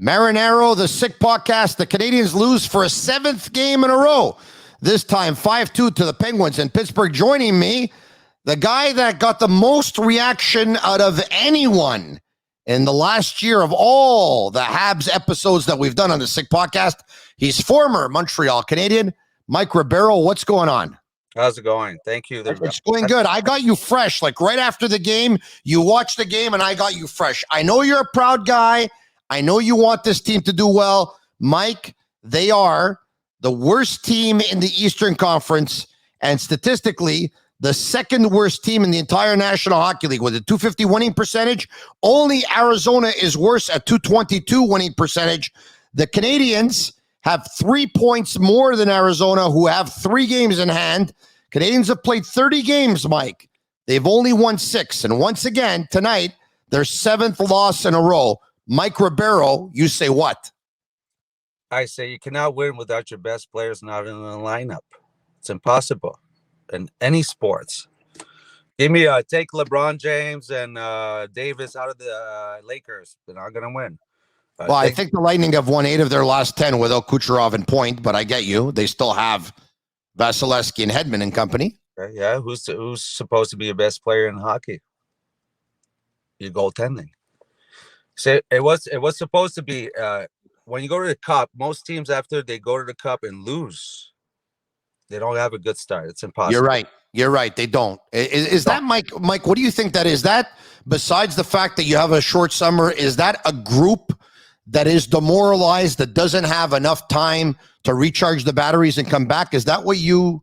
Marinaro, the sick podcast. The Canadians lose for a 7th game in a row. This time 5-2 to the Penguins in Pittsburgh. Joining me, the guy that got the most reaction out of anyone in the last year of all the Habs episodes that we've done on the Sick Podcast. He's former Montreal Canadian, Mike Ribeiro. What's going on? How's it going? Thank you. It's going good. I got you fresh. Like right after the game, you watched the game and I got you fresh. I know you're a proud guy. I know you want this team to do well. Mike, they are the worst team in the Eastern Conference and statistically the second worst team in the entire National Hockey League with a .250 winning percentage. Only Arizona is worse at .222 winning percentage. The Canadians have 3 points more than Arizona, who have 3 games in hand. Canadians have played 30 games, Mike. They've only won 6. And once again, tonight, their 7th loss in a row. Mike Ribeiro, you say what? I say you cannot win without your best players not in the lineup. It's impossible in any sports. Take LeBron James and Davis out of the Lakers. They're not going to win. Well, I think the Lightning have won 8 of their last 10 without Kucherov and point, but I get you. They still have Vasilevsky and Hedman and company. Yeah, who's supposed to be your best player in hockey? Your goaltending. So it was supposed to be when you go to the Cup, most teams after they go to the Cup and lose, they don't have a good start. It's impossible. You're right. They don't. Is that Mike? Mike, what do you think that is? That besides the fact that you have a short summer, is that a group that is demoralized, that doesn't have enough time to recharge the batteries and come back? Is that what you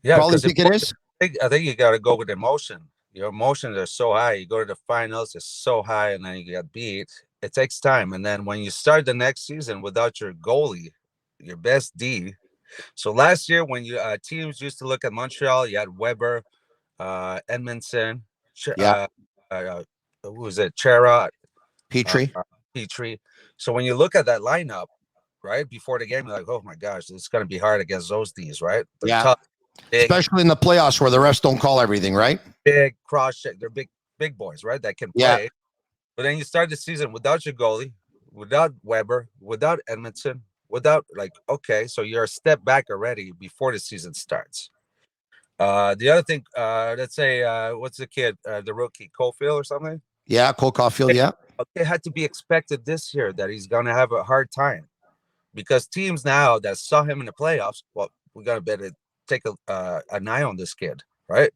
probably think it is? I think you got to go with emotion. Your emotions are so high. You go to the finals, it's so high, and then you get beat. It takes time. And then when you start the next season without your goalie, your best D. So last year, when you teams used to look at Montreal, you had Weber, Edmondson, who was it? Chera, Petrie. So when you look at that lineup, right before the game, you're like, oh my gosh, it's going to be hard against those Ds, right? They're tough, big, especially in the playoffs where the refs don't call everything, right? Big cross check. They're big boys, right? That can play. Yeah. But then you start the season without your goalie, without Weber, without Edmondson, without okay, so you're a step back already before the season starts. The other thing, let's say, what's the kid, the rookie, Caulfield or something? Yeah, Cole Caulfield, yeah. It had to be expected this year that he's going to have a hard time because teams now that saw him in the playoffs, well, we got to better take an eye on this kid, right?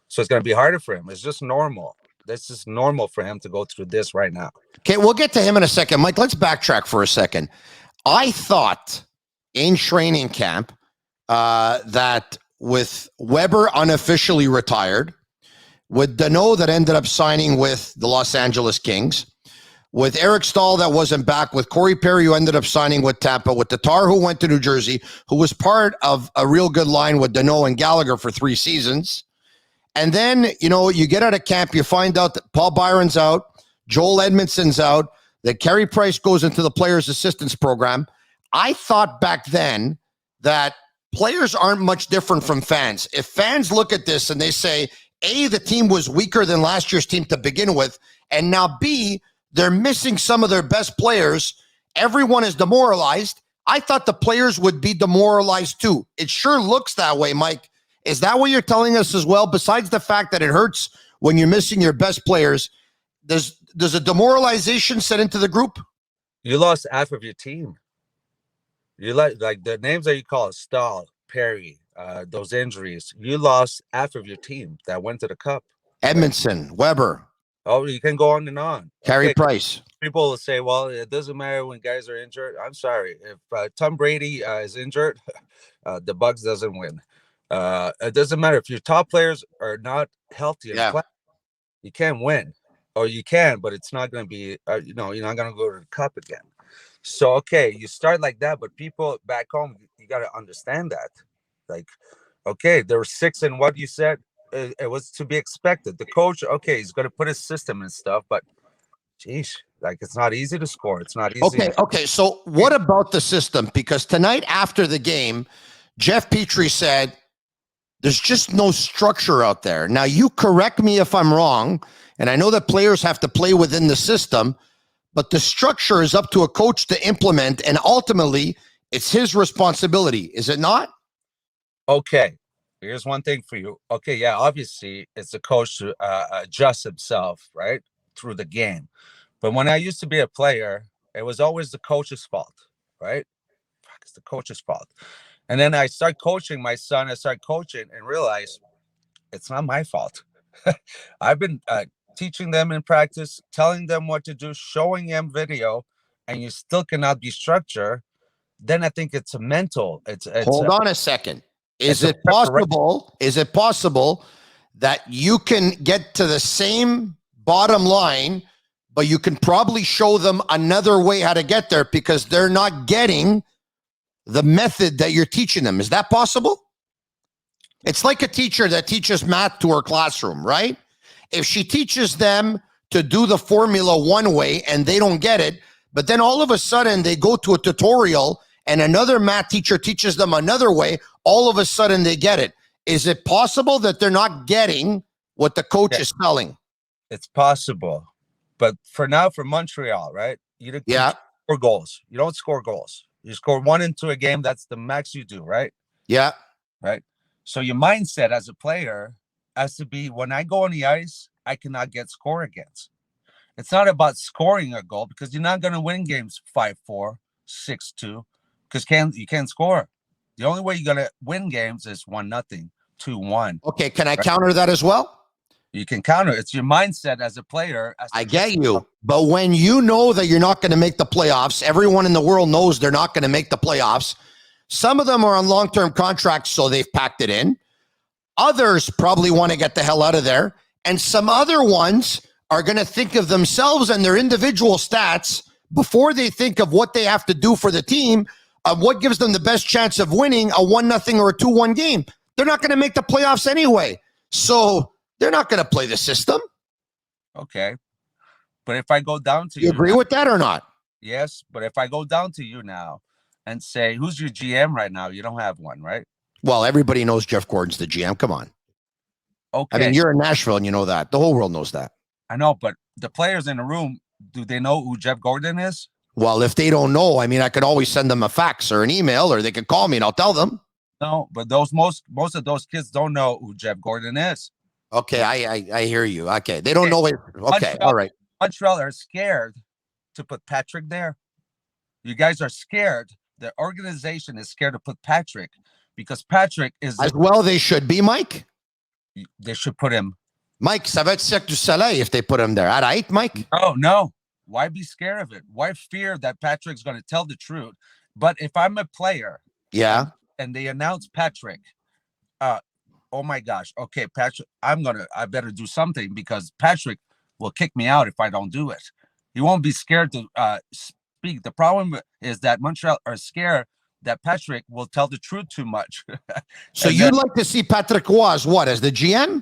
So it's going to be harder for him. It's just normal. This is normal for him to go through this right now. Okay, we'll get to him in a second. Mike, let's backtrack for a second. I thought in training camp that with Weber unofficially retired, with Danault that ended up signing with the Los Angeles Kings, with Eric Stahl that wasn't back, with Corey Perry who ended up signing with Tampa, with Tatar who went to New Jersey, who was part of a real good line with Danault and Gallagher for 3 seasons. And then, you get out of camp, you find out that Paul Byron's out, Joel Edmondson's out, that Carey Price goes into the players' assistance program. I thought back then that players aren't much different from fans. If fans look at this and they say, A, the team was weaker than last year's team to begin with, and now B, they're missing some of their best players, everyone is demoralized. I thought the players would be demoralized too. It sure looks that way, Mike. Is that what you're telling us as well? Besides the fact that it hurts when you're missing your best players, does a demoralization set into the group? You lost half of your team. You like the names that you call Stahl, Perry, those injuries. You lost half of your team that went to the Cup. Edmondson, Weber. Oh, you can go on and on. Carey Price. People will say, well, it doesn't matter when guys are injured. I'm sorry. If Tom Brady is injured, the Bucs doesn't win. It doesn't matter if your top players are not healthy. You can't win. Or you can, but it's not going to be, you're not going to go to the Cup again. So, okay, you start like that, but people back home, you got to understand that. There were 6 in what you said. It was to be expected. The coach, he's going to put his system and stuff, but geez, it's not easy to score. It's not easy. Okay. So what about the system? Because tonight after the game, Jeff Petrie said, there's just no structure out there. Now, you correct me if I'm wrong, and I know that players have to play within the system, but the structure is up to a coach to implement, and ultimately it's his responsibility, is it not? Okay, here's one thing for you. Okay, yeah, obviously it's the coach to adjust himself, right, through the game. But when I used to be a player, it was always the coach's fault, right? Fuck, it's the coach's fault. And then I start coaching my son. I start coaching and realize it's not my fault. I've been teaching them in practice, telling them what to do, showing them video, and you still cannot be structured. Then I think it's a mental. Hold on a second. Is it's a it possible? Is it possible that you can get to the same bottom line, but you can probably show them another way how to get there because they're not getting the method that you're teaching them? Is that possible? It's like a teacher that teaches math to her classroom, right? If she teaches them to do the formula one way and they don't get it, but then all of a sudden they go to a tutorial and another math teacher teaches them another way, all of a sudden they get it. Is it possible that they're not getting what the coach is telling? It's possible. But for now, for Montreal, right? You score goals. You don't score goals. You score 1 and 2 a game. That's the max you do, right? Yeah. Right. So your mindset as a player has to be, when I go on the ice, I cannot get score against. It's not about scoring a goal because you're not going to win games 5-4, 6-2, because you can't score. The only way you're going to win games is 1-0, 2-1. Okay, can I counter that as well? You can counter. It's your mindset as a player. I get you. But when you know that you're not going to make the playoffs, everyone in the world knows they're not going to make the playoffs. Some of them are on long-term contracts, so they've packed it in. Others probably want to get the hell out of there. And some other ones are going to think of themselves and their individual stats before they think of what they have to do for the team, of what gives them the best chance of winning a 1-0 or a 2-1 game. They're not going to make the playoffs anyway. So they're not going to play the system. Okay. But if I go down to you agree with that or not? Yes. But if I go down to you now and say, who's your GM right now? You don't have one, right? Well, everybody knows Jeff Gordon's the GM. Come on. Okay. I mean, you're in Nashville and you know that. The whole world knows that. I know, but the players in the room, do they know who Jeff Gordon is? Well, if they don't know, I mean, I could always send them a fax or an email, or they could call me and I'll tell them. No, but most of those kids don't know who Jeff Gordon is. Okay, I hear you. Okay, they don't know it. Okay, all right. Montreal are scared to put Patrick there. You guys are scared. The organization is scared to put Patrick because Patrick is... As well they should be, Mike. They should put him. Mike, ça va être Cirque du Soleil if they put him there. All right, Mike? No. Why be scared of it? Why fear that Patrick's going to tell the truth? But if I'm a player... Yeah. And they announce Patrick, oh my gosh, okay, Patrick, I better do something because Patrick will kick me out if I don't do it. He won't be scared to speak. The problem is that Montreal are scared that Patrick will tell the truth too much. So you'd like to see Patrick Roy as what? As the GM?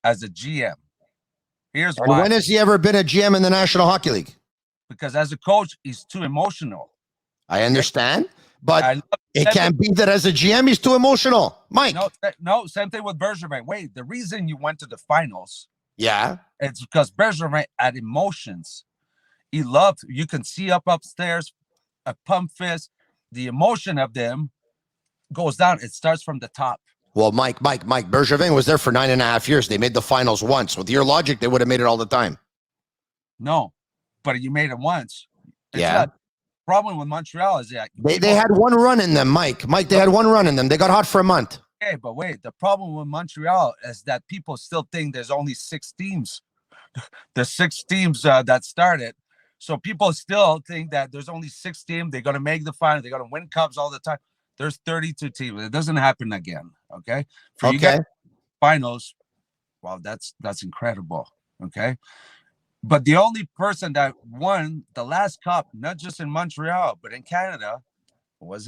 As a GM. Here's why. When has he ever been a GM in the National Hockey League? Because as a coach, he's too emotional. I understand. But it can't be that as a GM, he's too emotional. Mike. No, same thing with Bergevin. Wait, the reason you went to the finals, it's because Bergevin had emotions. He loved, you can see upstairs, a pump fist. The emotion of them goes down. It starts from the top. Well, Mike, Bergevin was there for 9.5 years. They made the finals once. With your logic, they would have made it all the time. No, but you made it once. It's problem with Montreal is that they had one run in them, Mike. They had one run in them. They got hot for a month. Okay, but wait, the problem with Montreal is that people still think there's only 6 teams. There's 6 teams that started. So people still think that there's only 6 teams. They're going to make the final. They're going to win cups all the time. There's 32 teams. It doesn't happen again. Okay. You get finals. Wow, that's incredible. Okay. But the only person that won the last cup, not just in Montreal, but in Canada, was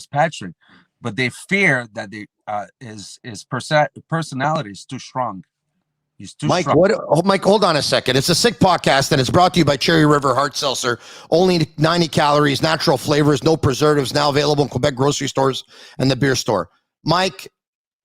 Patrick. But they fear that his personality is too strong. He's too strong. Mike, hold on a second. It's a sick podcast, and it's brought to you by Cherry River Hard Seltzer. Only 90 calories, natural flavors, no preservatives, now available in Quebec grocery stores and the beer store. Mike,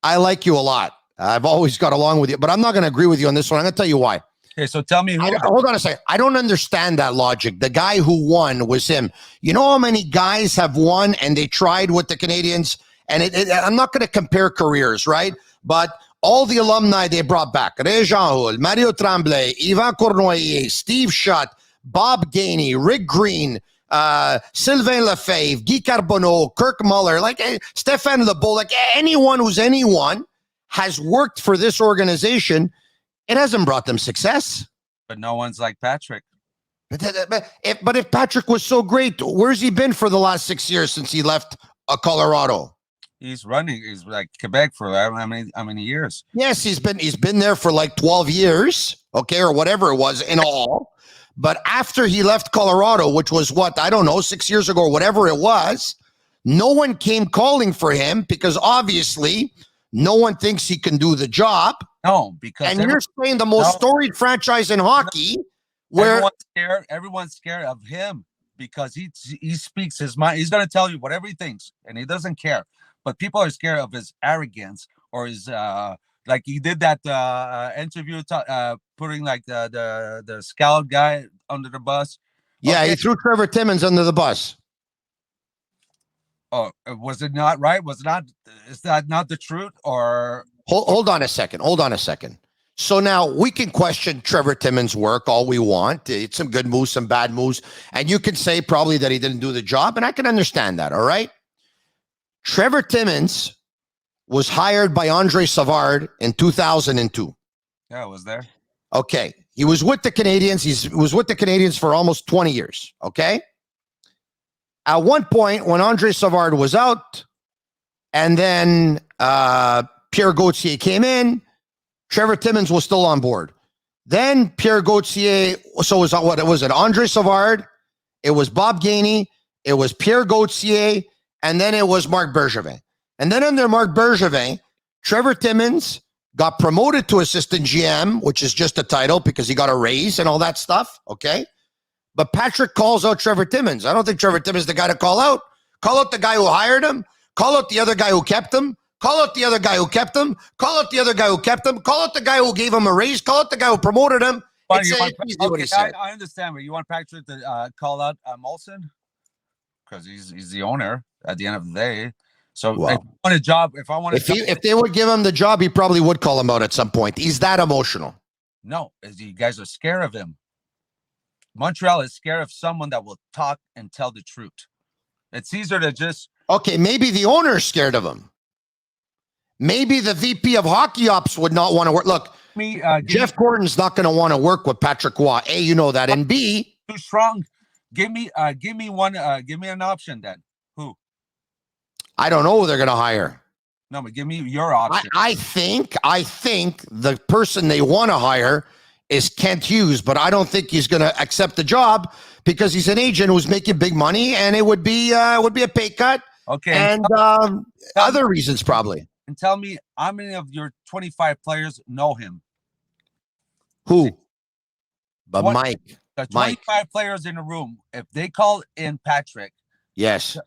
I like you a lot. I've always got along with you, but I'm not going to agree with you on this one. I'm going to tell you why. Okay, so tell me who. Hold on a second. I don't understand that logic. The guy who won was him. You know how many guys have won and they tried with the Canadians? And I'm not going to compare careers, right? But all the alumni they brought back, Réjean Houle, Mario Tremblay, Yvan Cournoyer, Steve Shutt, Bob Gainey, Rick Green, Sylvain Lefebvre, Guy Carbonneau, Kirk Muller, like Stéphane Lebeau, like anyone who's anyone has worked for this organization. It hasn't brought them success. But no one's like Patrick. But if Patrick was so great, where's he been for the last 6 years since he left Colorado? He's running. He's like Quebec for how many years? Yes, he's been there for like 12 years, okay, or whatever it was in all. But after he left Colorado, which was what, I don't know, 6 years ago or whatever it was, no one came calling for him because obviously no one thinks he can do the job. No, because you're saying the most storied franchise in hockey, where everyone's scared of him because he speaks his mind. He's going to tell you whatever he thinks, and he doesn't care. But people are scared of his arrogance or his like he did that interview putting like the scout guy under the bus. Yeah, okay. He threw Trevor Timmins under the bus. Oh, was it not right? Is that not the truth? Or hold on a second. So now we can question Trevor Timmins' work all we want. It's some good moves, some bad moves. And you can say probably that he didn't do the job. And I can understand that. All right. Trevor Timmins was hired by Andre Savard in 2002. Yeah, I was there. Okay. He was with the Canadians. He was with the Canadians for almost 20 years. Okay. At one point, when Andre Savard was out, and then Pierre Gauthier came in, Trevor Timmins was still on board. Then Pierre Gauthier, so was what it was it? Andre Savard, it was Bob Gainey, it was Pierre Gauthier, and then it was Marc Bergevin. And then under Marc Bergevin, Trevor Timmins got promoted to assistant GM, which is just a title because he got a raise and all that stuff. Okay. But Patrick calls out Trevor Timmins. I don't think Trevor Timmins is the guy to call out. Call out the guy who hired him. Call out the other guy who kept him. Call out the other guy who kept him. Call out the other guy who kept him. Call out the guy who gave him a raise. Call out the guy who promoted him. I understand, but you want Patrick to call out Molson? Because he's the owner at the end of the day. So well, if they would give him the job, he probably would call him out at some point. He's that emotional. No, you guys are scared of him. Montreal is scared of someone that will talk and tell the truth. It's easier to just... Okay, maybe the owner is scared of him. Maybe the VP of hockey ops would not want to work. Look, Jeff Gordon's not going to want to work with Patrick Roy. A, you know that. And B... Too strong. Give me one. Give me an option then. Who? I don't know who they're going to hire. No, but give me your option. I think the person they want to hire is Kent Hughes, but I don't think he's going to accept the job because he's an agent who's making big money, and it would be a pay cut. Okay, and other reasons probably. And tell me how many of your 25 players know him? Who? But Mike. The 25 players in the room, if they call in Patrick, yes,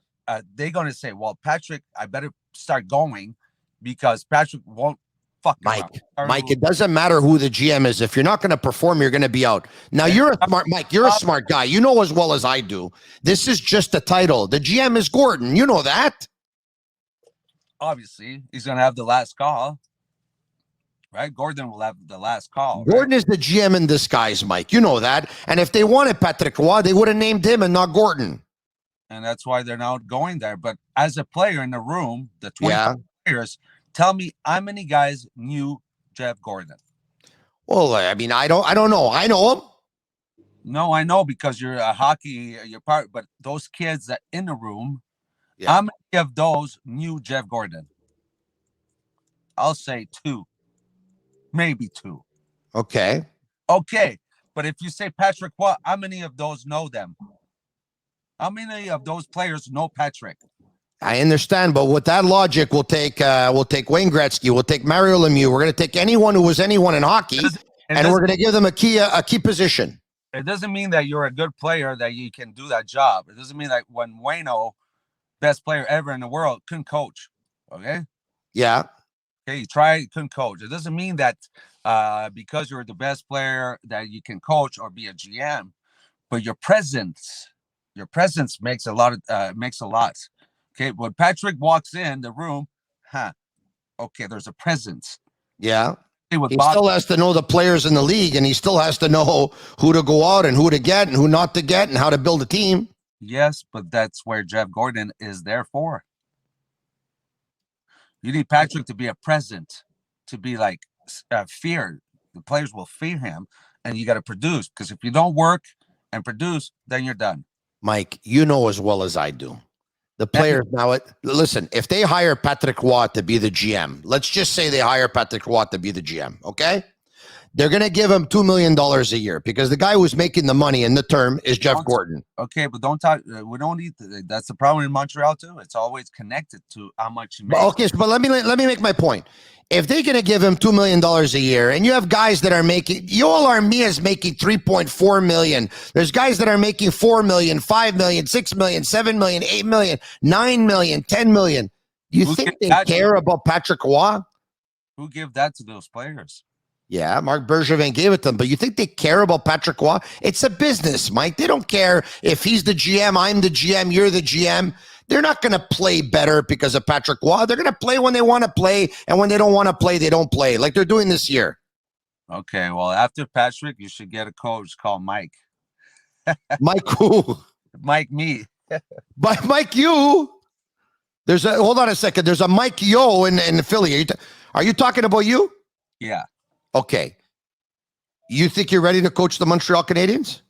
they're going to say, well, Patrick, I better start going because Patrick won't fuck Mike. Mike, it doesn't matter who the GM is. If you're not going to perform, you're going to be out. Now, you're a smart, Mike, you're a smart guy. You know as well as I do. This is just a title. The GM is Gordon. You know that. Obviously, he's going to have the last call. Right? Gordon will have the last call. Gordon is the GM in disguise, Mike. You know that. And if they wanted Patrick Roy, they would have named him and not Gordon. And that's why they're not going there. But as a player in the room, the 25 players, tell me how many guys knew Jeff Gordon? Well, I mean, I don't know. I know him. No, I know because you're a hockey, you're part. But those kids that in the room, how many of those knew Jeff Gordon? I'll say 2. Maybe 2. Okay. But if you say Patrick Roy, how many of those know them? How many of those players know Patrick? I understand, but with that logic, we'll take Wayne Gretzky, we'll take Mario Lemieux, we're going to take anyone who was anyone in hockey, and we're going to give them a key position. It doesn't mean that you're a good player that you can do that job. It doesn't mean that when Wayno, best player ever in the world, couldn't coach. Okay. Yeah. Okay, you couldn't coach. It doesn't mean that because you're the best player that you can coach or be a GM, but your presence makes a lot. Okay, when Patrick walks in the room, okay, there's a presence. Yeah. With He Bob, still has to know the players in the league, and he still has to know who to go out and who to get and who not to get and how to build a team. yes, but that's where Jeff Gordon is there for. You need Patrick to be a present, to be like feared. The players will fear him, and you got to produce, because if you don't work and produce, then you're done. Mike, you know as well as I do. The players now, listen, if they hire Patrick Roy to be the GM, let's just say they hire Patrick Roy to be the GM, okay? They're going to give him $2 million a year because the guy who's making the money in the term is Jeff Gordon. Okay, but don't talk. We don't need. That's the problem in Montreal too. It's always connected to how much you make. Okay, but let me make my point. If they're going to give him $2 million a year, and you have guys that are making, Yoel Armia's making $3.4 million. There's guys that are making $4 million, $5 million, $6 million, $7 million, $8 million, $9 million, $10 million. You think they care about Patrick Roy? Who give that to those players? Yeah, Marc Bergevin gave it to them, but you think they care about Patrick Roy? It's a business, Mike. They don't care if he's the GM, I'm the GM, you're the GM. They're not going to play better because of Patrick Roy. They're going to play when they want to play, and when they don't want to play, they don't play, like they're doing this year. Okay, well, after Patrick, you should get a coach called Mike. Mike who? Mike me. But Mike you. Hold on a second. There's a Mike Yo in Philly. Are you talking about you? Yeah. Okay. You think you're ready to coach the Montreal Canadiens?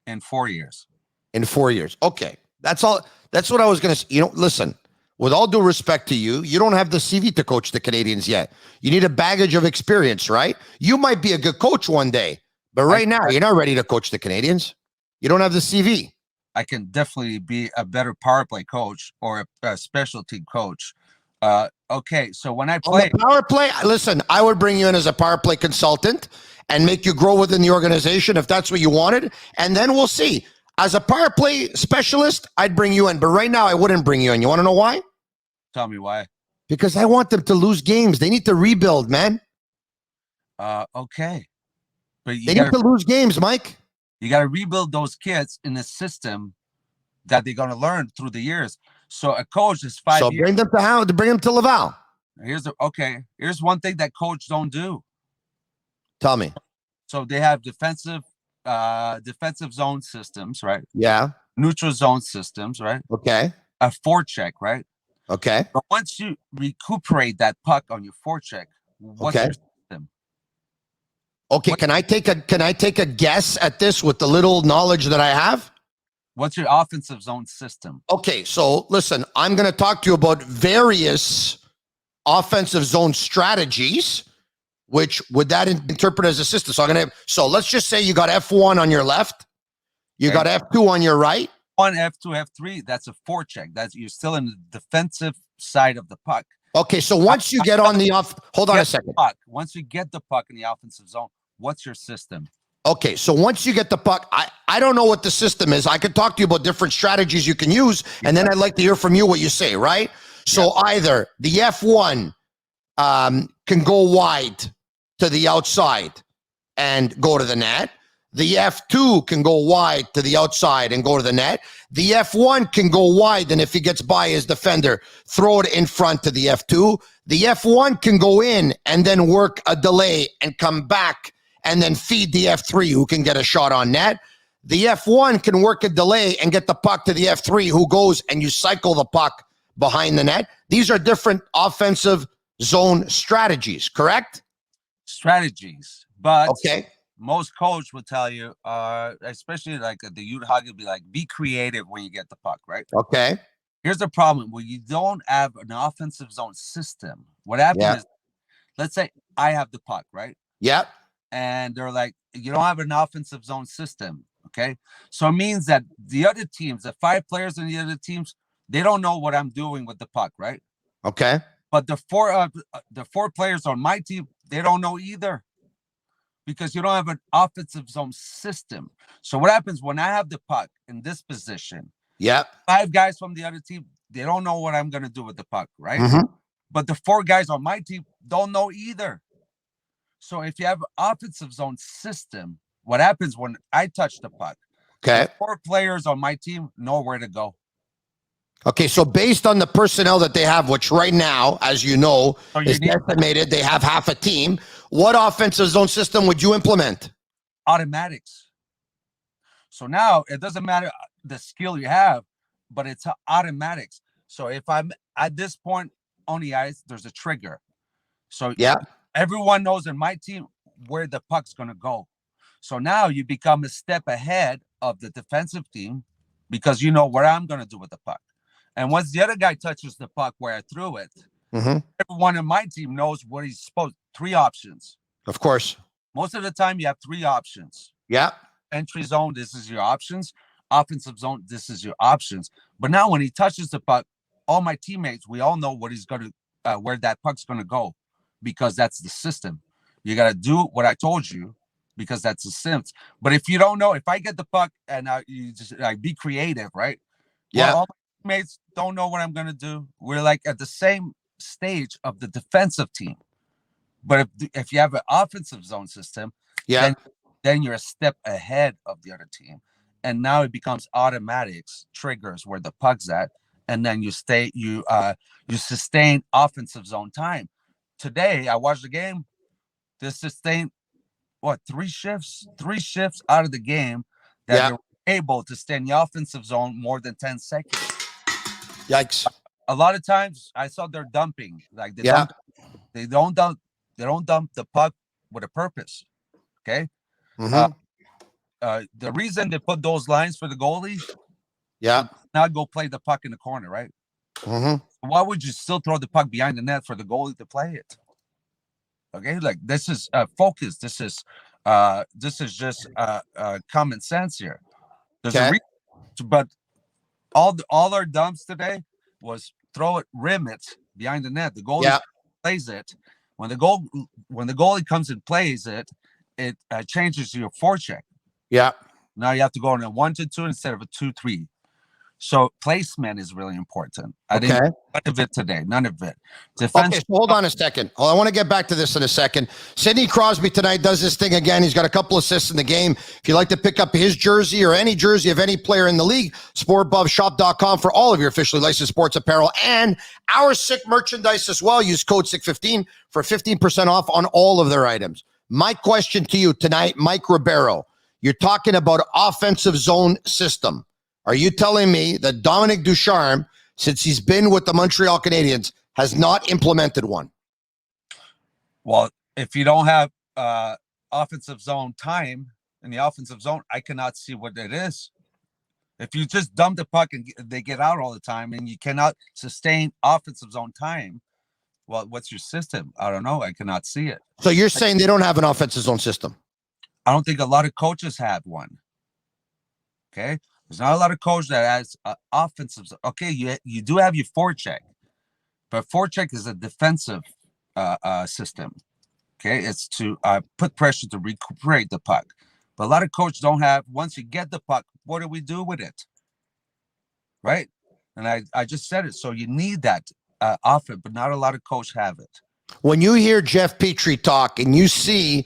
In 4 years. In 4 years. Okay. That's all. That's what I was going to say. Listen, with all due respect to you, you don't have the CV to coach the Canadiens yet. You need a baggage of experience, right? You might be a good coach one day, but right now you're not ready to coach the Canadiens. You don't have the CV. I can definitely be a better power play coach or a special team coach. Okay, so when I play power play, listen, I would bring you in as a power play consultant and make you grow within the organization if that's what you wanted, and then we'll see. As a power play specialist, I'd bring you in, but right now I wouldn't bring you in. You want to know why? Tell me why. Because I want them to lose games. They need to rebuild, man. Okay, but they need to lose games, Mike. You got to rebuild those kids in a system that they're going to learn through the years. So a coach is 5 years. So bring them to how? To bring them to Laval. Here's one thing that coach don't do. Tell me. So they have defensive zone systems, right? Yeah. Neutral zone systems, right? Okay. A forecheck, right? Okay. But once you recuperate that puck on your forecheck, what's your system? Okay, can I take a guess at this with the little knowledge that I have? What's your offensive zone system? Okay, so listen, I'm going to talk to you about various offensive zone strategies, which would that interpret as a system. So let's just say you got F1 on your left, you got F2 on your right. F1, F2, F3, that's a forecheck. You're still in the defensive side of the puck. Okay, so once you get on the hold on a second. Once you get the puck in the offensive zone, what's your system? Okay, so once you get the puck, I don't know what the system is. I could talk to you about different strategies you can use, and then I'd like to hear from you what you say, right? So either the F1 can go wide to the outside and go to the net. The F2 can go wide to the outside and go to the net. The F1 can go wide, and if he gets by his defender, throw it in front to the F2. The F1 can go in and then work a delay and come back and then feed the F3 who can get a shot on net. The F1 can work a delay and get the puck to the F3 who goes and you cycle the puck behind the net. These are different offensive zone strategies, correct? Strategies, but okay. Most coach will tell you, especially like the youth hockey, will be like, be creative when you get the puck, right? Okay. Here's the problem. When you don't have an offensive zone system, what happens is, let's say I have the puck, right? Yep. And they're like, you don't have an offensive zone system, okay? So it means that the other teams, the 5 players in the other teams, they don't know what I'm doing with the puck, right? Okay. But the 4 players on my team, they don't know either, because you don't have an offensive zone system. So what happens when I have the puck in this position? Yep. 5 guys from the other team, they don't know what I'm going to do with the puck, right? Mm-hmm. But the 4 guys on my team don't know either. So if you have an offensive zone system, what happens when I touch the puck? Okay. The 4 players on my team know where to go. Okay, so based on the personnel that they have, which right now, as you know, is estimated, they have half a team. What offensive zone system would you implement? Automatics. So now it doesn't matter the skill you have, but it's automatics. So if I'm at this point on the ice, there's a trigger. So yeah, everyone knows in my team where the puck's going to go. So now you become a step ahead of the defensive team because you know what I'm going to do with the puck. And once the other guy touches the puck where I threw it, everyone in my team knows what he's supposed. 3 options. Of course. Most of the time you have 3 options. Yeah. Entry zone, this is your options. Offensive zone, this is your options. But now when he touches the puck, all my teammates, we all know what he's going to, where that puck's going to go, because that's the system. You got to do what I told you because that's the system. But if you don't know, if I get the puck and you just be creative, right? Yeah. Well, all my teammates don't know what I'm going to do. We're like at the same stage of the defensive team. But if you have an offensive zone system, then you're a step ahead of the other team. And now it becomes automatics, triggers where the puck's at, and then you sustain offensive zone time. Today, I watched the game. They sustained 3 shifts out of the game that they were able to stay in the offensive zone more than 10 seconds. Yikes. A lot of times I saw they're dumping. Like they don't dump the puck with a purpose. Okay. The reason they put those lines for the goalie, not go play the puck in the corner, right? Why would you still throw the puck behind the net for the goalie to play it? Okay, like this is focus. This is just common sense here. There's a reason, but all our dumps today was throw it, rim it behind the net. The goalie plays it. When the goalie comes and plays it, it changes your forecheck. Yeah. Now you have to go on a 1-2 instead of a 2-3. So placement is really important. I didn't none of it today. None of it. Defense. Okay, so hold on a second. Oh, I want to get back to this in a second. Sidney Crosby tonight does this thing again. He's got a couple assists in the game. If you'd like to pick up his jersey or any jersey of any player in the league, sportbuffshop.com for all of your officially licensed sports apparel and our sick merchandise as well. Use code SICK15 for 15% off on all of their items. My question to you tonight, Mike Ribeiro, you're talking about offensive zone system. Are you telling me that Dominic Ducharme, since he's been with the Montreal Canadiens, has not implemented one? Well, if you don't have offensive zone time in the offensive zone, I cannot see what it is. If you just dump the puck and they get out all the time and you cannot sustain offensive zone time, well, what's your system? I don't know. I cannot see it. So you're saying they don't have an offensive zone system? I don't think a lot of coaches have one. Okay? There's not a lot of coaches that has offensive. Okay, you do have your forecheck, but forecheck is a defensive system. Okay, it's to put pressure to recuperate the puck. But a lot of coaches don't have. Once you get the puck, what do we do with it? Right? And I just said it. So you need that often, but not a lot of coaches have it. When you hear Jeff Petrie talk and you see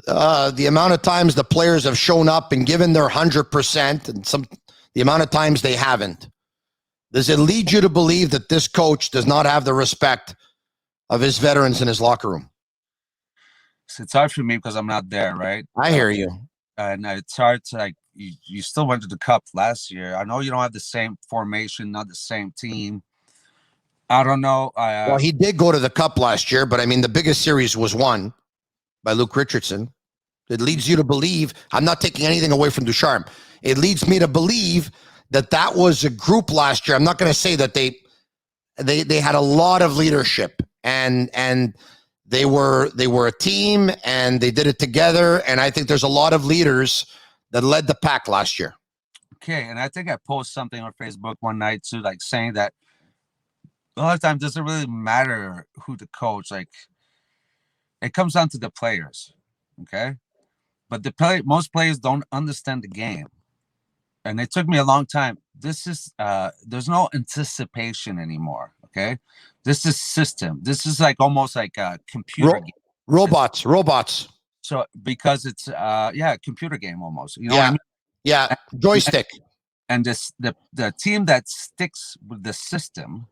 the amount of times the players have shown up and given their 100% and the amount of times they haven't, does it lead you to believe that this coach does not have the respect of his veterans in his locker room? It's hard for me because I'm not there, right? I hear you. And it's hard to, like, you still went to the Cup last year. I know you don't have the same formation, not the same team. I don't know. Well, he did go to the Cup last year, but I mean, the biggest series was won by Luke Richardson. It leads you to believe, I'm not taking anything away from Ducharme. It leads me to believe that was a group last year. I'm not going to say that they had a lot of leadership and they were a team and they did it together. And I think there's a lot of leaders that led the pack last year. Okay, and I think I posted something on Facebook one night too, like saying that a lot of times it doesn't really matter who the coach. Like, it comes down to the players. Okay. But most players don't understand the game. And it took me a long time. This is, there's no anticipation anymore. Okay. This is system. This is like almost like a computer game. Robots. So because it's a computer game almost. You know what I Yeah. mean? Yeah. Joystick. And this the team that sticks with the system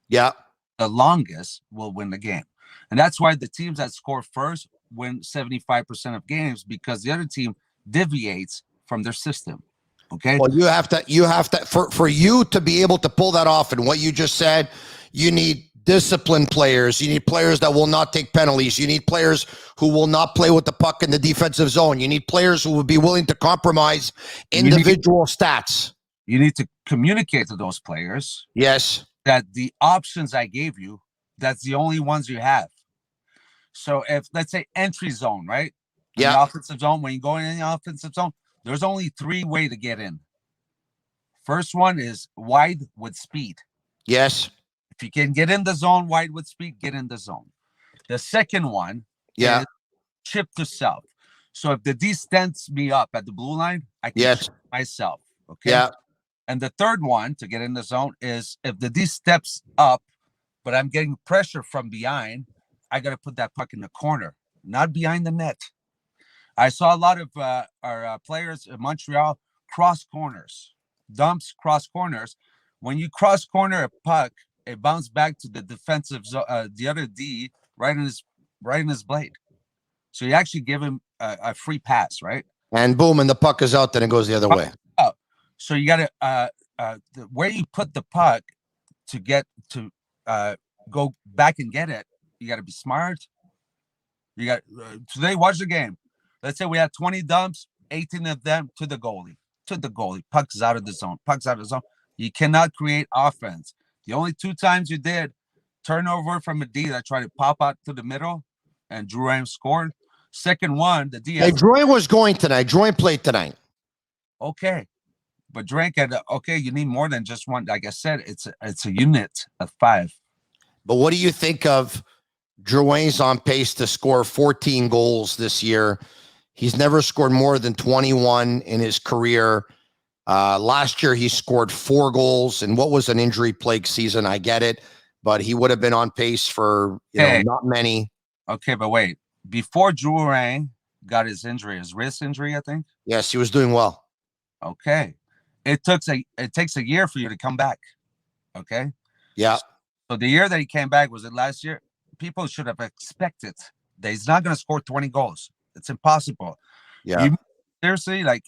Yeah. the longest will win the game. And that's why the teams that score first win 75% of games, because the other team deviates from their system. Okay. Well, you have to for you to be able to pull that off, and what you just said, you need disciplined players. You need players that will not take penalties. You need players who will not play with the puck in the defensive zone. You need players who will be willing to compromise individual stats. You need to communicate to those players. Yes. That the options I gave you, that's the only ones you have. So if, let's say, entry zone, right? In the offensive zone, when you go in the offensive zone, there's only 3 ways to get in. First one is wide with speed. Yes. If you can get in the zone wide with speed, get in the zone. The second one is chip to self. So if the D stands me up at the blue line, I can chip myself. Okay. Yeah. And the third one to get in the zone is if the D steps up, but I'm getting pressure from behind, I got to put that puck in the corner, not behind the net. I saw a lot of our players in Montreal cross corners, dumps cross corners. When you cross corner a puck, it bounces back to the defensive, the other D right in his blade. So you actually give him a free pass, right? And boom, and the puck is out, then it goes the other way. Oh, so you got to where you put the puck to get to go back and get it. You got to be smart. You got today. Watch the game. Let's say we had 20 dumps, 18 of them to the goalie. Puck's out of the zone. You cannot create offense. The only 2 times you did turnover from a D that tried to pop out to the middle, and Drouin scored. Second one, the D. Hey, Drouin was going tonight. Drouin played tonight. Okay, but Drouin had you need more than just one. Like I said, it's a unit of 5. But what do you think of Drouin's on pace to score 14 goals this year? He's never scored more than 21 in his career. Last year, he scored 4 goals, and what was an injury-plagued season? I get it, but he would have been on pace for not many. Okay, but wait. Before Drouin got his injury, his wrist injury, I think. Yes, he was doing well. Okay, it takes a year for you to come back. Okay. Yeah. So the year that he came back, was it last year? People should have expected that he's not going to score 20 goals. It's impossible. Yeah. Seriously, like,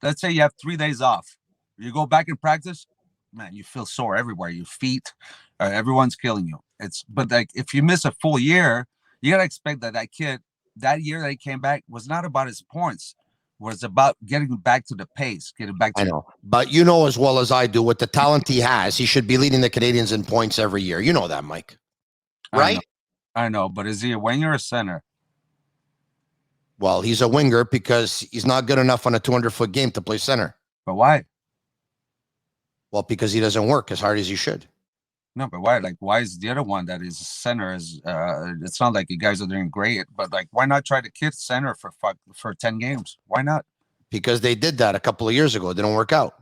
let's say you have 3 days off. You go back in practice, man, you feel sore everywhere. Your feet, everyone's killing you. But like, if you miss a full year, you got to expect that kid, that year that he came back, was not about his points. Was about getting back to the pace, getting back to. I know, but you know as well as I do, with the talent he has, he should be leading the Canadians in points every year. You know that, Mike, right? I know, but is he a winger or a center? Well, he's a winger because he's not good enough on a 200-foot game to play center. But why? Well, because he doesn't work as hard as he should. No, but why? Like, why is the other one that is center? It's not like you guys are doing great, but like, why not try to kid center for 10 games? Why not? Because they did that a couple of years ago. It didn't work out.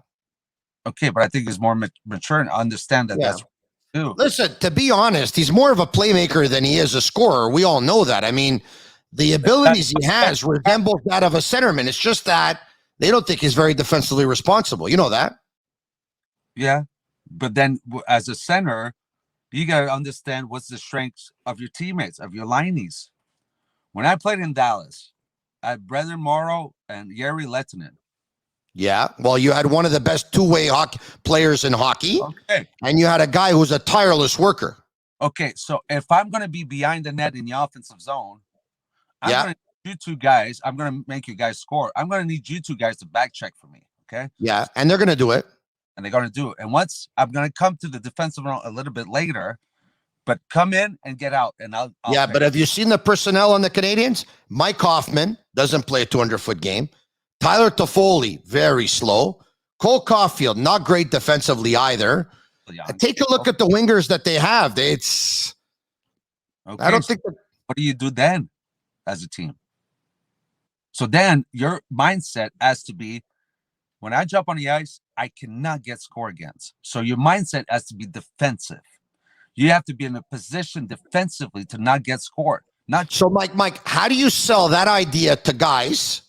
Okay, but I think he's more mature and understand that that's what you do. Listen, to be honest, he's more of a playmaker than he is a scorer. We all know that. I mean, the abilities he has resembles that of a centerman. It's just that they don't think he's very defensively responsible. You know that? Yeah. But then as a center, you got to understand what's the strengths of your teammates, of your lineys. When I played in Dallas, I had Brendan Morrow and Yeri Lettinen. Yeah. Well, you had one of the best 2-way hockey players in hockey. Okay. And you had a guy who's a tireless worker. Okay. So if I'm going to be behind the net in the offensive zone, I'm going to need you 2 guys. I'm going to make you guys score. I'm going to need you 2 guys to back check for me. Okay. Yeah. And they're going to do it. And they're going to do it. And once I'm going to come to the defensive zone a little bit later, but come in and get out. And I'll but have you seen the personnel on the Canadians? Mike Hoffman doesn't play a 200-foot game. Tyler Toffoli, very slow. Cole Caulfield, not great defensively either. Take a look at the wingers that they have. I don't think. What do you do then as a team? So then your mindset has to be, when I jump on the ice, I cannot get scored against. So your mindset has to be defensive. You have to be in a position defensively to not get scored. Not So, Mike, how do you sell that idea to guys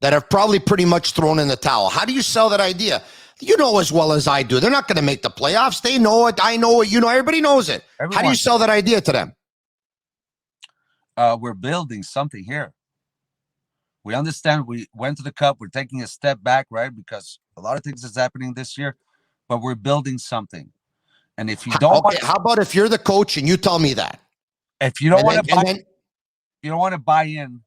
that have probably pretty much thrown in the towel? How do you sell that idea? You know as well as I do. They're not going to make the playoffs. They know it. I know it. You know, everybody knows it. How do you sell that idea to them? We're building something here. We understand we went to the cup. We're taking a step back, right? Because a lot of things is happening this year, but we're building something. And if you don't, how about if you're the coach and you tell me that? If you don't want to, you don't want to buy in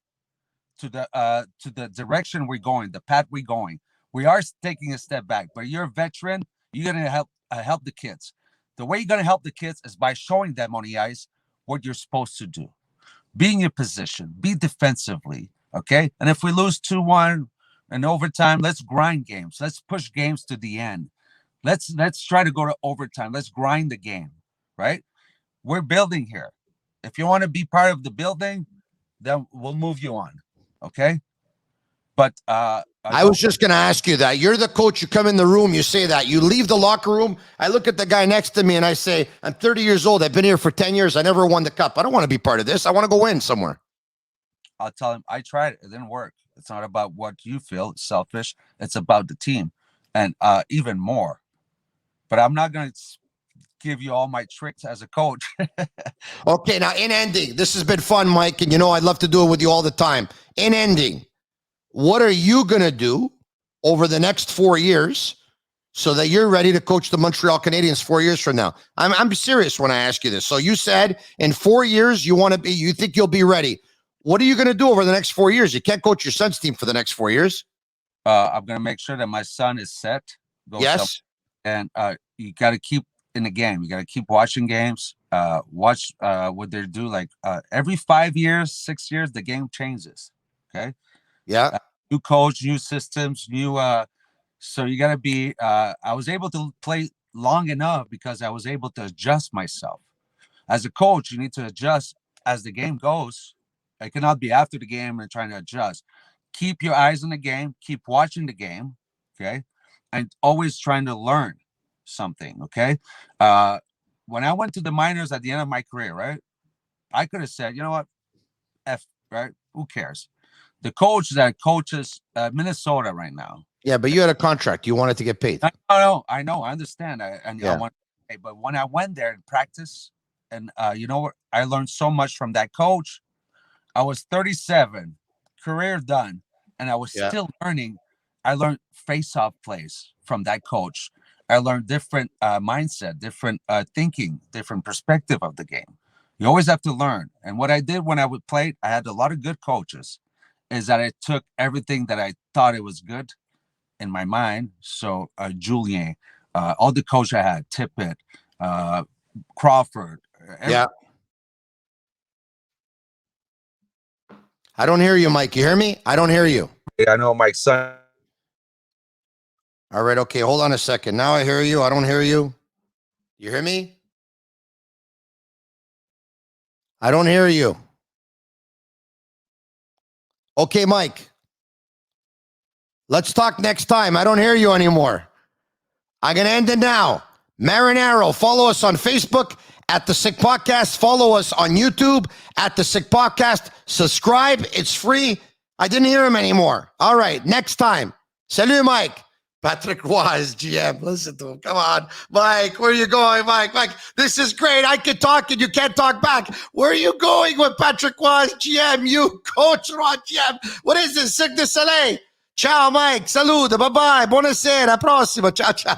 to the direction we're going, the path we're going. We are taking a step back, but you're a veteran. You're gonna help the kids. The way you're gonna help the kids is by showing them on the ice what you're supposed to do. Be in your position. Be defensively. Okay. And if we lose 2-1 in overtime, let's grind games. Let's push games to the end. Let's try to go to overtime. Let's grind the game. Right? We're building here. If you want to be part of the building, then we'll move you on. Okay. But I was just going to ask you that. You're the coach. You come in the room, you say that. You leave the locker room. I look at the guy next to me and I say, I'm 30 years old. I've been here for 10 years. I never won the cup. I don't want to be part of this. I want to go win somewhere. I'll tell him, I tried it. It didn't work. It's not about what you feel. It's selfish. It's about the team and even more. But I'm not going to give you all my tricks as a coach. Okay, now in ending, this has been fun, Mike, and you know I'd love to do it with you all the time. In ending, what are you going to do over the next 4 years so that you're ready to coach the Montreal Canadiens 4 years from now? I'm serious when I ask you this. So you said in 4 years you think you'll be ready. What are you going to do over the next 4 years? You can't coach your son's team for the next 4 years. I'm going to make sure that my son is set. Yes. And you got to keep in the game. You got to keep watching games. Watch what they do. Like every 5 years, 6 years, the game changes. Okay. Yeah. New coach, new systems, new. So you got to be. I was able to play long enough because I was able to adjust myself. As a coach, you need to adjust as the game goes. I cannot be after the game and trying to adjust. Keep your eyes on the game. Keep watching the game. Okay. And always trying to learn something. Okay. When I went to the minors at the end of my career, right, I could have said, you know what, right? Who cares? The coach that coaches Minnesota right now. Yeah, but you had a contract. You wanted to get paid. I know. I understand. I want to pay. But when I went there and practice, and you know what, I learned so much from that coach. I was 37, career done, and I was still learning. I learned face-off plays from that coach. I learned different mindset, different thinking, different perspective of the game. You always have to learn. And what I did when I would play, I had a lot of good coaches, is that I took everything that I thought it was good in my mind. So Julien, all the coach I had, Tippett, Crawford. Yeah. I don't hear you, Mike. You hear me? I don't hear you. I know my son. All right. Okay. Hold on a second. Now I hear you. I don't hear you. You hear me? I don't hear you. Okay, Mike. Let's talk next time. I don't hear you anymore. I'm going to end it now. Marinaro, follow us on Facebook at The Sick Podcast. Follow us on YouTube at The Sick Podcast. Subscribe. It's free. I didn't hear him anymore. All right. Next time. Salut, Mike. Patrick Roy is GM. Listen to him. Come on. Mike, where are you going, Mike? Mike, this is great. I can talk and you can't talk back. Where are you going with Patrick Roy GM? You coach Roy GM. What is this? Cirque du Soleil. Ciao, Mike. Salute. Bye-bye. Buonasera. Prossimo. Ciao, ciao.